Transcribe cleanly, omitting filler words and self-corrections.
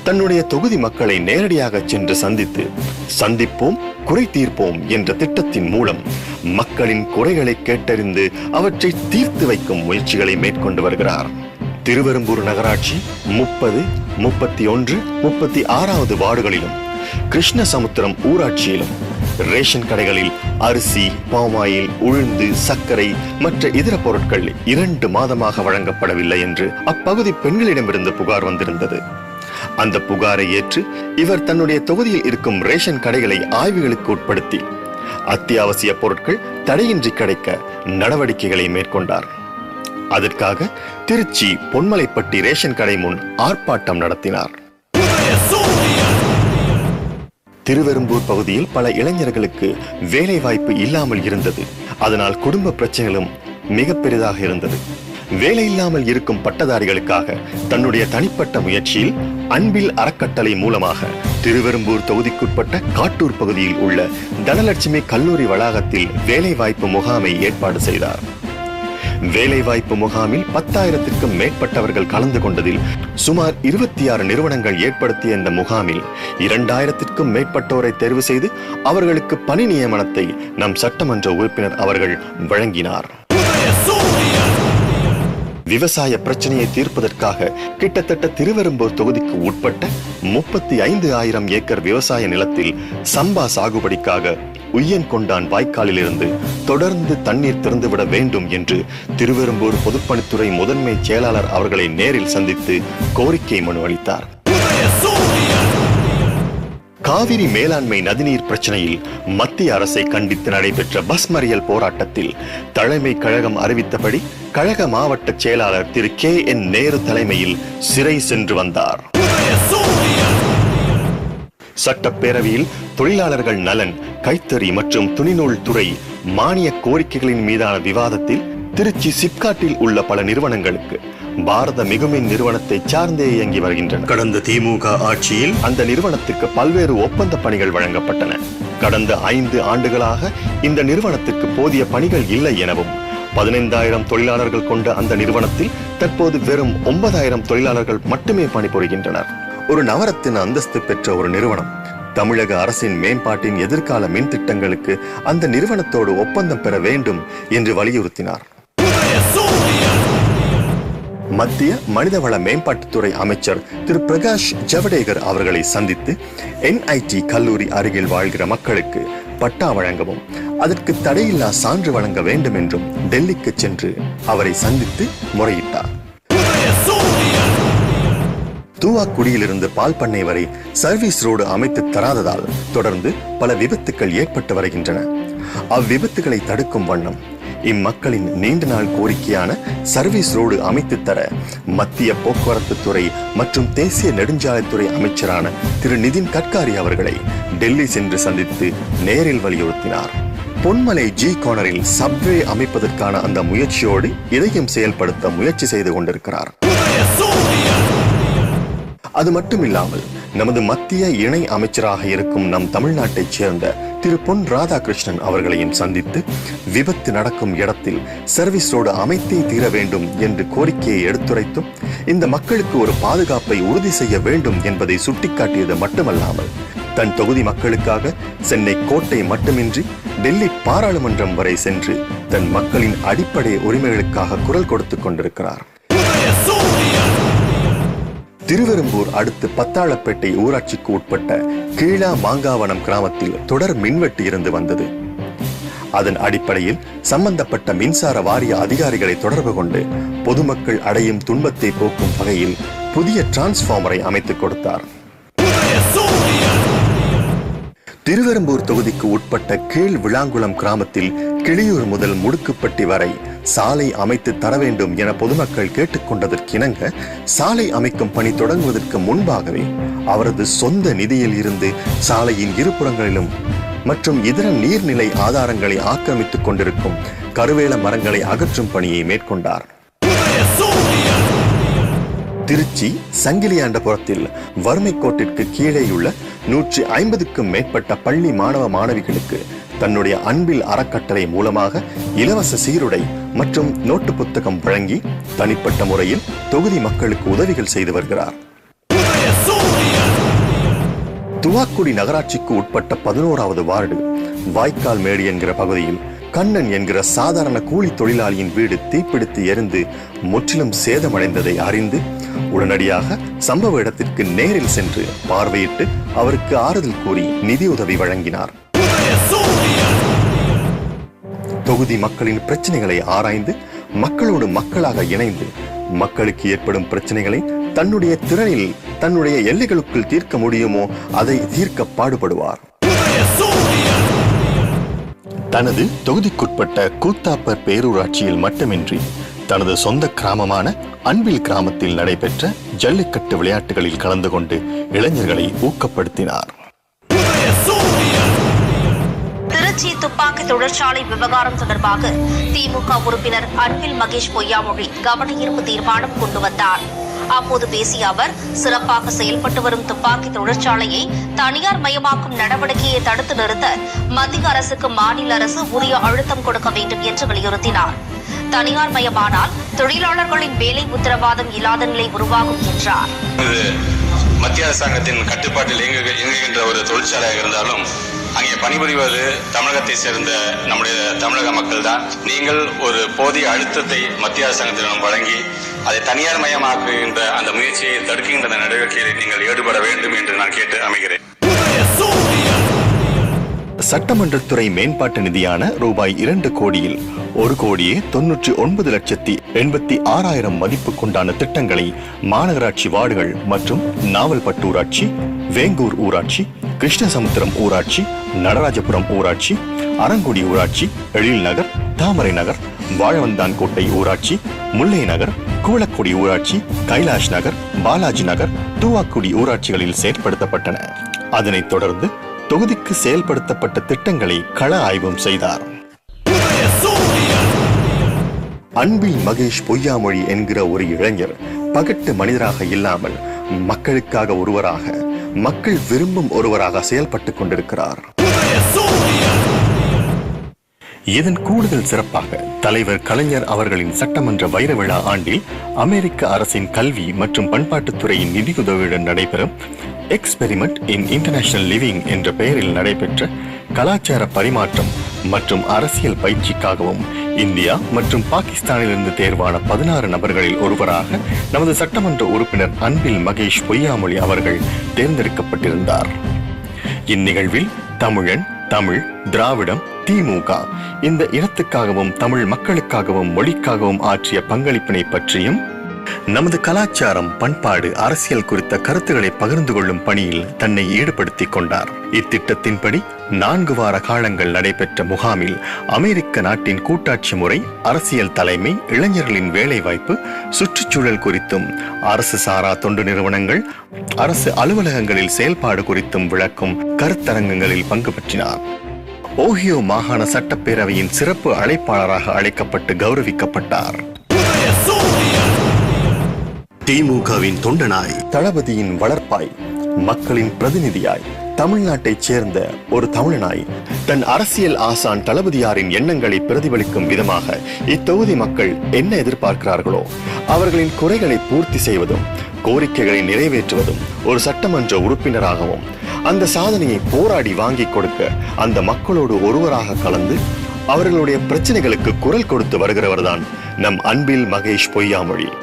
தன்னுடைய தொகுதி மக்களை நேரடியாக சென்று சந்தித்து சந்திப்போம் குறை தீர்ப்போம் என்ற திட்டத்தின் மூலம் மக்களின் குறைகளை கேட்டறிந்து அவற்றை தீர்த்து வைக்கும் முயற்சிகளை மேற்கொண்டு வருகிறார். திருவெரும்பூர் நகராட்சி 30, 31, 36வது வார்டுகளிலும் கிருஷ்ணசமுத்திரம் ஊராட்சியிலும் ரேஷன் கடைகளில் அரிசி, பாமாயில், உளுந்து, சர்க்கரை மற்ற இதர பொருட்கள் 2 மாதமாக வழங்கப்படவில்லை என்று அப்பகுதி பெண்களிடமிருந்து புகார் வந்திருந்தது. அந்த புகாரை ஏற்று இவர் தன்னுடைய தொகுதியில் இருக்கும் ரேஷன் கடைகளை ஆய்வுகளுக்கு உட்படுத்தி அத்தியாவசிய பொருட்கள் தடையின்றி கிடைக்க நடவடிக்கைகளை மேற்கொண்டார். அதற்காக திருச்சி பொன்மலைப்பட்டி ரேஷன் கடை முன் ஆர்ப்பாட்டம் நடத்தினார். திருவெரும்பூர் பகுதியில் பல இளைஞர்களுக்கு வேலை வாய்ப்பு இல்லாமல் இருந்தது. அதனால் குடும்ப பிரச்சனைகளும் மிக பெரிதாக இருந்தது. வேலை இல்லாமல் இருக்கும் பட்டதாரிகளுக்காக தன்னுடைய தனிப்பட்ட முயற்சியில் அன்பில் அறக்கட்டளை மூலமாக திருவெரும்பூர் தொகுதிக்குட்பட்ட காட்டூர் பகுதியில் உள்ள தனலட்சுமி கல்லூரி வளாகத்தில் வேலை வாய்ப்பு முகாமை ஏற்பாடு செய்தார். வேலைவாய்ப்பு முகாமில் 10,000க்கும் மேற்பட்டவர்கள் கலந்து கொண்டதில் சுமார் 26 நிறுவனங்கள் ஏற்படுத்திய இந்த முகாமில் 2,000க்கும் மேற்பட்டோரை தேர்வு செய்து அவர்களுக்கு பணி நியமனத்தை நம் சட்டமன்ற உறுப்பினர் அவர்கள் வழங்கினார். விவசாய பிரச்சனையை தீர்ப்பதற்காக கிட்டத்தட்ட திருவெரும்பூர் தொகுதிக்கு உட்பட்ட 35,000 ஏக்கர் விவசாய நிலத்தில் சம்பா சாகுபடிக்காக உய்யன்கொண்டான் வாய்க்காலில் இருந்து தொடர்ந்து தண்ணீர் திறந்துவிட வேண்டும் என்று திருவெரும்பூர் பொதுப்பணித்துறை முதன்மை செயலாளர் அவர்களை நேரில் சந்தித்து கோரிக்கை மனு அளித்தார். காவிரி மேலாண்மை நதிநீர் பிரச்சனையில் மத்திய அரசை கண்டித்து நடைபெற்ற பஸ் மறியல் போராட்டத்தில் தலைமை கழகம் அறிவித்தபடி கழக மாவட்ட செயலாளர் திரு KN நேரு தலைமையில் சிறை சென்று வந்தார். சட்டப்பேரவையில் தொழிலாளர்கள் நலன், கைத்தறி மற்றும் துணிநூல் துறை மானிய கோரிக்கைகளின் மீதான விவாதத்தில் திருச்சி சிப்காட்டில் உள்ள பல நிறுவனங்களுக்கு பாரத மிகுமின் நிறுவனத்தை சார்ந்தே இயங்கி வருகின்றன. கடந்த திமுக ஆட்சியில் அந்த நிறுவனத்திற்கு பல்வேறு ஒப்பந்த பணிகள் வழங்கப்பட்டன. கடந்த 5 ஆண்டுகளாக இந்த நிறுவனத்திற்கு போதிய பணிகள் இல்லை எனவும் 15,000 தொழிலாளர்கள் கொண்ட அந்த நிறுவனத்தில் தற்போது வெறும் 9,000 தொழிலாளர்கள் மட்டுமே பணிபுரிகின்றனர். ஒரு நவரத்தின அந்தஸ்து பெற்ற ஒரு நிறுவனம் தமிழக அரசின் மேம்பாட்டின் எதிர்கால மின் திட்டங்களுக்கு அந்த நிறுவனத்தோடு ஒப்பந்தம் பெற வேண்டும் என்று வலியுறுத்தினார். மத்திய மனிதவள மேம்பாட்டுத்துறை அமைச்சர் திரு பிரகாஷ் ஜவடேகர் அவர்களை சந்தித்து NIT கல்லூரி அருகில் வாழ்கிற மக்களுக்கு பட்டா வழங்கவும் அதற்கு தடையில்லா சான்று வழங்க வேண்டும் என்றும் டெல்லிக்கு சென்று அவரை சந்தித்து முறையிட்டார். தூவாக்குடியிலிருந்து பால் பண்ணை வரை சர்வீஸ் ரோடு அமைத்து தராததால் தொடர்ந்து பல விபத்துக்கள் ஏற்பட்டு வருகின்றன. அவ்விபத்துகளை தடுக்கும் வண்ணம் இம்மக்களின் நீண்ட நாள் கோரிக்கையான சர்வீஸ் ரோடு அமைத்து தர மத்திய போக்குவரத்து துறை மற்றும் தேசிய நெடுஞ்சாலைத்துறை அமைச்சரான திரு நிதின் கட்காரி அவர்களை டெல்லி சென்று சந்தித்து நேரில் வலியுறுத்தினார். பொன்மலை G கார்னரில் சப்வே அமைப்பதற்கான அந்த முயற்சியோடு இதையும் செயல்படுத்த முயற்சி செய்து கொண்டிருக்கிறார். அது மட்டுமில்லாமல் நமது மத்திய இணை அமைச்சராக இருக்கும் நம் தமிழ்நாட்டைச் சேர்ந்த திரு பொன் ராதாகிருஷ்ணன் அவர்களையும் சந்தித்து விபத்து நடக்கும் இடத்தில் சர்வீஸ் ரோடு அமைத்தே தீர வேண்டும் என்று கோரிக்கையை எடுத்துரைத்தும் இந்த மக்களுக்கு ஒரு பாதுகாப்பை உறுதி செய்ய வேண்டும் என்பதை சுட்டிக்காட்டியது மட்டுமல்லாமல் தன் தொகுதி மக்களுக்காக சென்னை கோட்டை மட்டுமின்றி டெல்லி பாராளுமன்றம் வரை சென்று தன் மக்களின் அடிப்படை உரிமைகளுக்காக குரல் கொடுத்துக் கொண்டிருக்கிறார். திருவெரும்பூர் அடுத்து பத்தாளப்பேட்டை ஊராட்சிக்கு உட்பட்ட கீழா மாங்காவனம் கிராமத்தில் தொடர் மின்வெட்டு இருந்து வந்தது. அதன் அடிப்படையில் சம்பந்தப்பட்ட மின்சார வாரிய அதிகாரிகளை தொடர்பு கொண்டு பொதுமக்கள் அடையும் துன்பத்தை போக்கும் வகையில் புதிய டிரான்ஸ்பார்மரை அமைத்துக் கொடுத்தார். திருவெரும்பூர் தொகுதிக்கு உட்பட்ட கீழ் விளாங்குளம் கிராமத்தில் கிளியூர் முதல் முடுக்குப்பட்டி வரை சாலை அமைத்து தர வேண்டும் என பொதுமக்கள் கேட்டுக்கொண்டதற்கிணங்க சாலை அமைக்கும் பணி தொடங்குவதற்கு முன்பாகவே அவரது சொந்த நிதியில் இருந்து சாலையின் இருபுறங்களிலும் மற்றும் இதர நீர்நிலை ஆதாரங்களை ஆக்கிரமித்துக் கொண்டிருக்கும் கருவேல மரங்களை அகற்றும் பணியை மேற்கொண்டார். திருச்சி சங்கிலியாண்டபுரத்தில் வறுமை கோட்டிற்கு கீழேயுள்ள 150க்கும் மேற்பட்ட பள்ளி மாணவ மாணவிகளுக்கு தன்னுடைய அன்பில் அறக்கட்டளை மூலமாக இலவச சீருடை மற்றும் நோட்டு புத்தகம் வழங்கி தனிப்பட்ட முறையில் தொகுதி மக்களுக்கு உதவிகள் செய்து வருகிறார். துவாக்குடி நகராட்சிக்கு உட்பட்ட 11வது வார்டு வாய்க்கால் மேடு என்கிற பகுதியில் கண்ணன் என்கிற சாதாரண கூலி தொழிலாளியின் வீடு தீப்பிடித்து எரிந்து முற்றிலும் சேதமடைந்ததை அறிந்து உடனடியாக சம்பவ இடத்திற்கு நேரில் சென்று பார்வையிட்டு அவருக்கு ஆறுதல் கூறி நிதியுதவி வழங்கினார். தொகுதி மக்களின் பிரச்சனைகளை ஆராய்ந்து மக்களோடு மக்களாக இணைந்து மக்களுக்கு ஏற்படும் பிரச்சனைகளை தன்னுடைய திறனில் தன்னுடைய எல்லைகளுக்குள் தீர்க்க முடியுமோ அதை தீர்க்க பாடுபடுவார். தனது தொகுதிக்குட்பட்ட கூத்தாப்பர் பேரூராட்சியில் மட்டுமின்றி தனது சொந்த கிராமமான அன்பில் கிராமத்தில் நடைபெற்ற ஜல்லிக்கட்டு விளையாட்டுகளில் கலந்து கொண்டு இளைஞர்களை ஊக்கப்படுத்தினார். திருச்சி துப்பாக்கி தொழிற்சாலை விவகாரம் தொடர்பாக திமுக உறுப்பினர் அன்பில் மகேஷ் பொய்யாமொழி கவன ஈர்ப்பு தீர்மானம் கொண்டு வந்தார். அப்போது பேசிய அவர், சிறப்பாக செயல்பட்டு வரும் துப்பாக்கி தொழிற்சாலையை தனியார் மயமாக்கும் நடவடிக்கையை தடுத்து நிறுத்த மத்திய அரசுக்கு மாநில அரசு உரிய அழுத்தம் கொடுக்க வேண்டும் என்று வலியுறுத்தினார். தனியார் மயமானால் தொழிலாளர்களின் வேலை உத்தரவாதம் இல்லாத நிலை உருவாகும் என்றார். மத்திய அரசாங்கத்தின் கட்டுப்பாட்டில் இயங்குகின்ற ஒரு தொழிற்சாலையாக இருந்தாலும் அங்கே பணிபுரிவது தமிழகத்தை சேர்ந்த நம்முடைய தமிழக மக்கள் தான். நீங்கள் ஒரு போதிய அழுத்தத்தை மத்திய அரசாங்கத்திடம் வழங்கி அதை தனியார் மயமாக்குகின்ற அந்த முயற்சியை தடுக்கின்ற நடவடிக்கையில் நீங்கள் ஈடுபட வேண்டும் என்று நான் கேட்டு அமைகிறேன். சட்டமன்றத்துறை மேம்பாட்டு நிதியான ரூபாய் 2 கோடியில் 1,99,86,000 மதிப்பு கொண்டான திட்டங்களை மாநகராட்சி வார்டுகள் மற்றும் நாவல்பட்டு ஊராட்சி, வேங்கூர் ஊராட்சி, கிருஷ்ணசமுத்திரம் ஊராட்சி, நடராஜபுரம் ஊராட்சி, அரங்குடி ஊராட்சி, எழில் நகர், தாமரை நகர், வாழவந்தான்கோட்டை ஊராட்சி, முல்லை நகர், கூலக்குடி ஊராட்சி, கைலாஷ் நகர், பாலாஜி நகர், தூவாக்குடி ஊராட்சிகளில் செயற்படுத்தப்பட்டன. அதனைத் தொடர்ந்து தொகுதிக்கு செயல்படுத்தப்பட்ட திட்டங்களை கள ஆய்வும் செய்தார். அன்பில் மகேஷ் பொய்யாமொழி என்கிற ஒரு இளைஞர் பகட்டு மனிதராக இல்லாமல் மக்களுக்காக ஒருவராக, மக்கள் விரும்பும் ஒருவராக செயல்பட்டுக் கொண்டிருக்கிறார். இதன் கூடுதல் சிறப்பாக தலைவர் கலைஞர் அவர்களின் சட்டமன்ற வைர விழா ஆண்டில் அமெரிக்க அரசின் கல்வி மற்றும் பண்பாட்டுத்துறையின் நிதியுதவியுடன் நடைபெறும் எக்ஸ்பெரிமெண்ட் இன் இன்டர்நேஷனல் லிவிங் என்ற பெயரில் நடைபெற்ற கலாச்சார பரிமாற்றம் மற்றும் அரசியல் பயிற்சிக்காகவும் இந்தியா மற்றும் பாகிஸ்தானிலிருந்து தேர்வான 16 நபர்களில் ஒருவராக நமது சட்டமன்ற உறுப்பினர் அன்பில் மகேஷ் பொய்யாமொழி அவர்கள் தேர்ந்தெடுக்கப்பட்டிருந்தார். இந்நிகழ்வில் தமிழன், தமிழ், திராவிடம், திமுக இந்த இனத்துக்காகவும் தமிழ் மக்களுக்காகவும் மொழிக்காகவும் ஆற்றிய பங்களிப்பினை பற்றியும் நமது கலாச்சாரம், பண்பாடு, அரசியல் குறித்த கருத்துக்களை பகிர்ந்து கொள்ளும் பணியில் தன்னை ஈடுபடுத்திக் கொண்டார். இத்திட்டத்தின்படி 4 வார காலங்கள் நடைபெற்ற முகாமில் அமெரிக்க நாட்டின் கூட்டாட்சி முறை, அரசியல் தலைமை, இளைஞர்களின் வேலைவாய்ப்பு, சுற்றுச்சூழல் குறித்தும், அரசு சாரா தொண்டு நிறுவனங்கள், அரசு அலுவலகங்களில் செயல்பாடு குறித்தும் விளக்கும் கருத்தரங்கங்களில் பங்கு பெற்றினார். ஓஹியோ மாகாண சட்டப்பேரவையின் சிறப்பு அழைப்பாளராக அழைக்கப்பட்டு கௌரவிக்கப்பட்டார். திமுகவின் தொண்டனாய், தளபதியின் வளர்ப்பாய், மக்களின் பிரதிநிதியாய், தமிழ்நாட்டைச் சேர்ந்த ஒரு தமிழனாய் தன் அரசியல் ஆசான் தளபதியாரின் எண்ணங்களை பிரதிபலிக்கும் விதமாக இத்தொகுதி மக்கள் என்ன எதிர்பார்க்கிறார்களோ அவர்களின் குறைகளை பூர்த்தி செய்வதும், கோரிக்கைகளை நிறைவேற்றுவதும் ஒரு சட்டமன்ற உறுப்பினராகவும் அந்த சாதனையை போராடி வாங்கி கொடுக்க அந்த மக்களோடு ஒருவராக கலந்து அவர்களுடைய பிரச்சனைகளுக்கு குரல் கொடுத்து வருகிறவர்தான் நம் அன்பில் மகேஷ் பொய்யாமொழி.